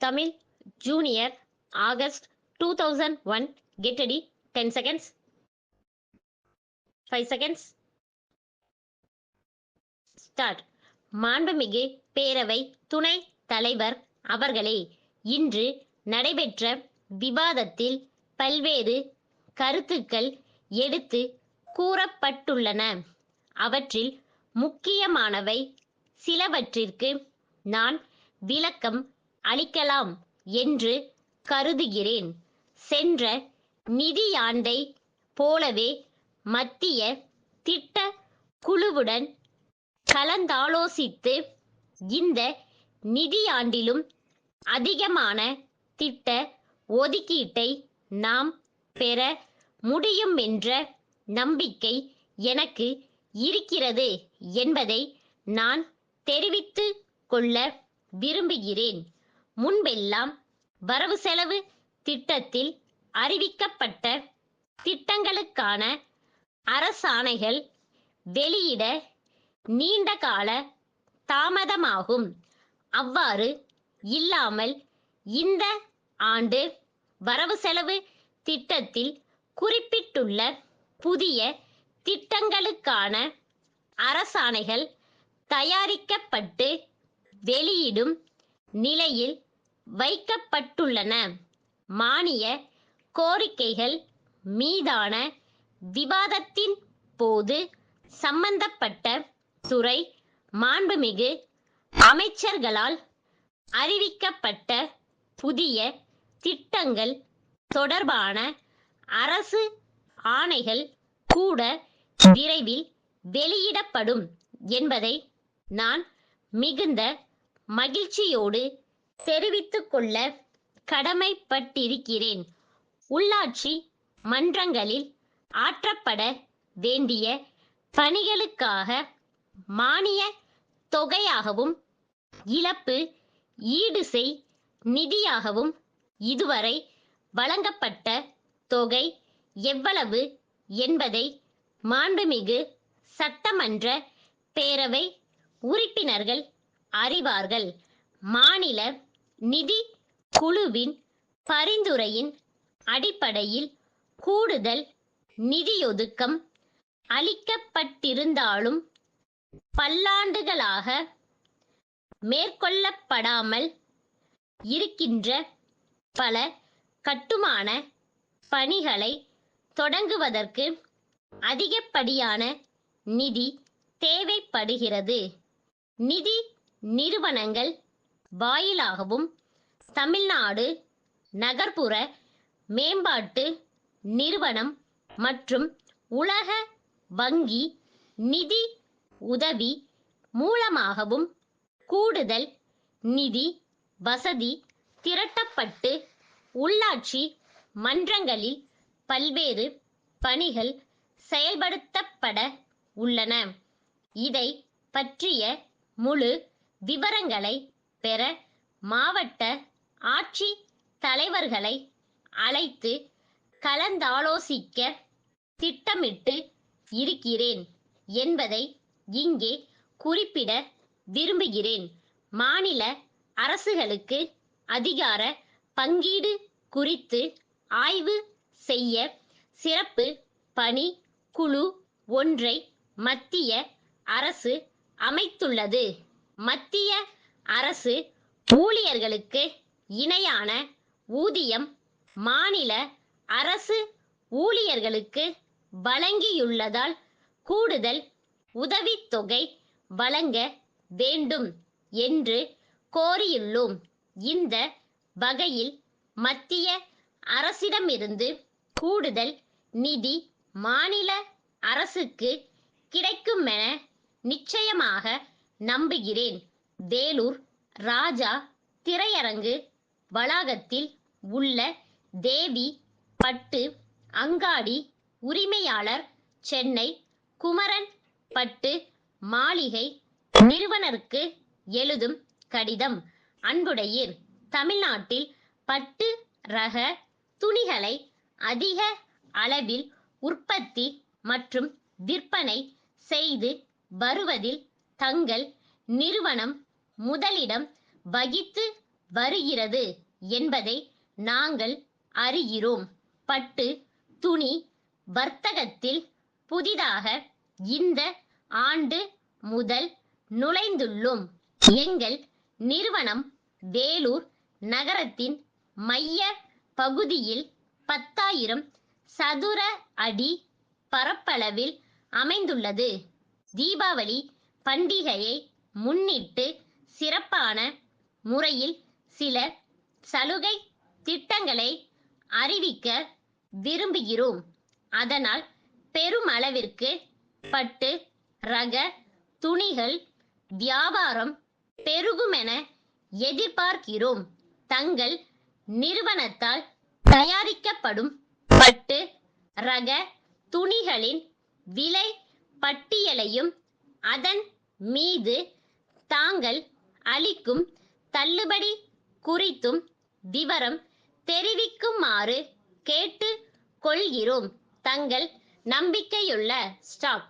Tamil Junior August 2001. Get ready. 10 seconds. 5 seconds. Start. மாண்புமிகு பேரவை துணை தலைவர் அவர்களே, இன்று நடைபெற்ற விவாதத்தில் பல்வேறு கருத்துக்கள் எடுத்து கூறப்பட்டுள்ளன. அவற்றில் முக்கியமானவை சிலவற்றிற்கு நான் விளக்கம் அளிக்கலாம் என்று கருதுகிறேன். சென்ற நிதியாண்டை போலவே மத்திய திட்ட குழுவுடன் கலந்தாலோசித்து இந்த நிதியாண்டிலும் அதிகமான திட்ட ஒதுக்கீட்டை நாம் பெற முடியும் என்ற நம்பிக்கை எனக்கு இருக்கிறது என்பதை நான் தெரிவித்து கொள்ள விரும்புகிறேன். முன்பெல்லாம் வரவு செலவு திட்டத்தில் அறிவிக்கப்பட்ட திட்டங்களுக்கான அரசாணைகள் வெளியிட நீண்ட கால தாமதமாகும். அவ்வாறு இல்லாமல் இந்த ஆண்டு வரவு செலவு திட்டத்தில் குறிப்பிட்டுள்ள புதிய திட்டங்களுக்கான அரசாணைகள் தயாரிக்கப்பட்டு வெளியிடும் நிலையில் வைக்கப்பட்டுள்ளன. மானிய கோரிக்கைகள் மீதான விவாதத்தின் போது சம்பந்தப்பட்ட துறை மாண்புமிகு அமைச்சர்களால் அறிவிக்கப்பட்ட புதிய திட்டங்கள் தொடர்பான அரசு ஆணைகள் கூட விரைவில் வெளியிடப்படும் என்பதை நான் மிகுந்த மகிழ்ச்சியோடு தெரிவித்துக் கொள்ள கடமைப்பட்டிருக்கிறேன். உள்ளாட்சி மன்றங்களில் ஆற்றப்பட வேண்டிய பணிகளுக்காக மானிய தொகையாகவும் இழப்பு ஈடுசெய் நிதியாகவும் இதுவரை வழங்கப்பட்ட தொகை எவ்வளவு என்பதை மாண்புமிகு சட்டமன்ற பேரவை உறுப்பினர்கள் அறிவார்கள். மாநில நிதி குழுவின் பரிந்துரையின் அடிப்படையில் கூடுதல் நிதியொதுக்கம் அளிக்கப்பட்டிருந்தாலும் பல்லாண்டுகளாக மேற்கொள்ளப்படாமல் இருக்கின்ற பல கட்டுமான பணிகளை தொடங்குவதற்கு அதிகப்படியான நிதி தேவைப்படுகிறது. நிதி நிறுவனங்கள் வாயிலாகவும் தமிழ்நாடு நகர்ப்புற மேம்பாட்டு நிறுவனம் மற்றும் உலக வங்கி நிதி உதவி மூலமாகவும் கூடுதல் நிதி வசதி திரட்டப்பட்டு உள்ளாட்சி மன்றங்களில் பல்வேறு பணிகள் செயல்படுத்தப்பட உள்ளன. இதை பற்றிய முழு விவரங்களை பெற மாவட்ட ஆட்சி தலைவர்களை அழைத்து கலந்தாலோசிக்க திட்டமிட்டு இருக்கிறேன் என்பதை இங்கே குறிப்பிட விரும்புகிறேன். மாநில அரசுகளுக்கு அதிகார பங்கீடு குறித்து ஆய்வு செய்ய சிறப்பு பணி குழு ஒன்றை மத்திய அரசு அமைத்துள்ளது. மத்திய அரசு ஊழியர்களுக்கு இணையான ஊதியம் மாநில அரசு ஊழியர்களுக்கு வழங்கியுள்ளதால் கூடுதல் உதவித்தொகை வழங்க வேண்டும் என்று கோரியுள்ளோம். இந்த வகையில் மத்திய அரசிடமிருந்து கூடுதல் நிதி மாநில அரசுக்கு கிடைக்குமென நிச்சயமாக நம்புகிறேன். வேலூர் ராஜா திரையரங்கு வளாகத்தில் உள்ள தேவி பட்டு அங்காடி உரிமையாளர் சென்னை குமரன் பட்டு மாளிகை நிறுவனருக்கு எழுதும் கடிதம். அன்புடையீர், தமிழ்நாட்டில் பட்டு ரக துணிகளை அதிக அளவில் உற்பத்தி மற்றும் விற்பனை செய்து வருவதில் தங்கள் நிறுவனம் முதலிடம் வகித்து வருகிறது என்பதை நாங்கள் அறிகிறோம். பட்டு துணி வர்த்தகத்தில் புதிதாக இந்த ஆண்டு முதல் நுழைந்துள்ளோம். எங்கள் நிறுவனம் வேலூர் நகரத்தின் மைய பகுதியில் 10,000 சதுர அடி பரப்பளவில் அமைந்துள்ளது. தீபாவளி பண்டிகையை முன்னிட்டு சிறப்பான முறையில் சில சலுகை திட்டங்களை அறிவிக்க விரும்புகிறோம். அதனால் பெருமளவிற்கு பட்டு ரக துணிகள் வியாபாரம் பெருகுமென எதிர்பார்க்கிறோம். தங்கள் நிறுவனத்தால் தயாரிக்கப்படும் பட்டு ரக துணிகளின் விலை பட்டியலையும் அதன் மீது தாங்கள் அளிக்கும் தள்ளுபடி குறித்தும் விவரம் தெரிவிக்குமாறு கேட்டுக் கொள்கிறோம். தங்கள் நம்பிக்கையுள்ள ஸ்டாக்.